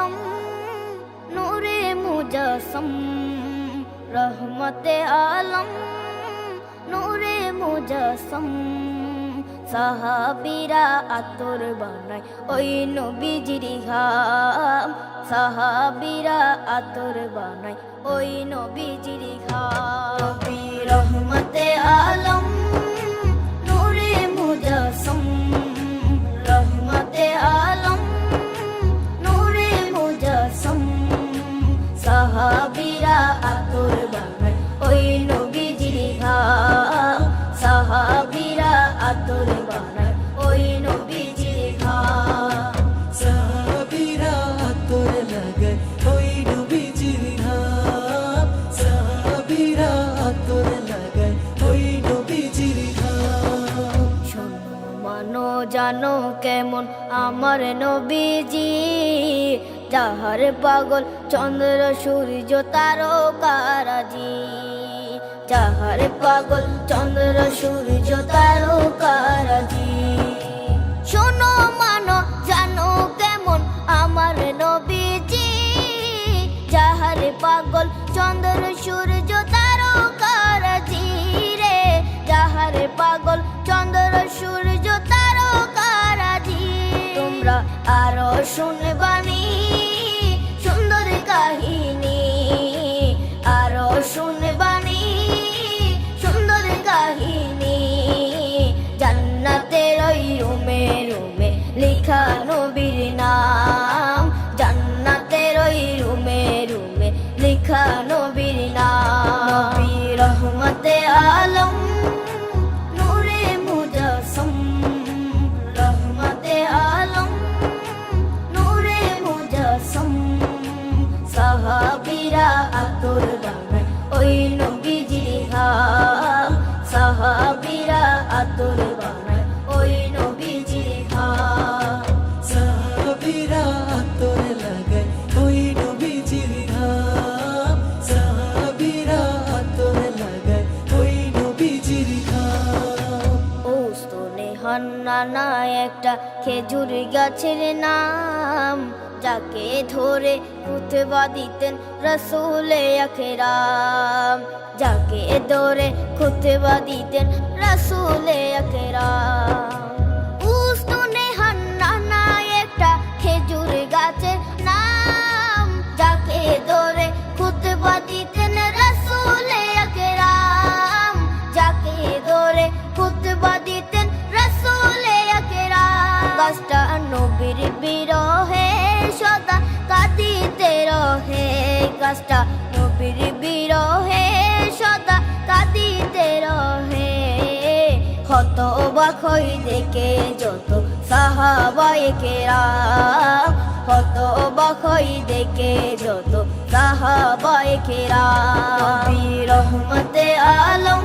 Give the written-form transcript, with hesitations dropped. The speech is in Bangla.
आलम नूरे मुजस्सम रहमते आलम नूरे मुजस्सम সাহাবীরা আতর বানায় ওই নবীজির ঘাম সাহাবীরা আতর বানায় ওই নবীজির ঘাম নবী রহমতে আলম নূরে মুজস্সম রহমতে আলম নূরে মুজস্সম সাহাবীরা আতর বানায় ওই নবীজির ঘাম সাহাবীরা আতর বানায় ওই নবীজির ঘাম সাহাবীরা আতর লাগায় ওই নবীজির ঘাম সাহাবীরা আতর লাগায় ওই নবীজির ঘাম শোনো মানো জানো কেমন আমার নবীজি যাহার পাগল চন্দ্র সূর্য তারকারাজি যাহার পাগল চন্দ্র সূর্য তারকারাজি শোনো মানো জানো কেমন আমার নবীজি যাহার পাগল চন্দ্র সূর্য তারকারাজি রে যাহার পাগল চন্দ্র সূর্য তারকারাজি তোমরা আরো শুনবানি সুন্দর কাহিনী আরো শুনবানি সুন্দর কাহিনী জান্নাতের ওই রুমে রুমে লেখা নবীর নাম জান্নাতের ওই রুমে রুমে লেখা নবীর নাম নবী রহমতে আলম নূরে মুজস্সম রহমতে আলম নূরে মুজস্সম সাহাবীরা আতর বানায় ওই নবীজির ঘাম সাহাবীরা আতর বানায় ওই নবীজির ঘাম সাহাবীরা আতর লাগায় ওই নবীজির ঘাম সাহাবীরা আতর লাগায় ওই নবীজির ঘাম ওস্তনে হান্নানা একটা খেজুর গাছের নাম যাকে ধরে খুতবা দিতেন রাসূলে আকরাম যাকে ধরে খুতবা দিতেন রাসূলে আকরাম উস্তনে হান্নানা একটা খেজুর গাছের নাম যাকে ধরে খুতবা দিতেন রাসূলে আকরাম যাকে ধরে খুতবা দিতেন রাসূলে আকরাম গাছটা নবীর বিরহে সদা কাঁদিতে রহে গাছটা নবীর বিরহে সদা কাঁদিতে রহে হতবাক হই দেখে যত সাহাবায়ে কেরাম হতবাক হই দেখে যত সাহাবায়ে কেরাম নবী রহমতে আলম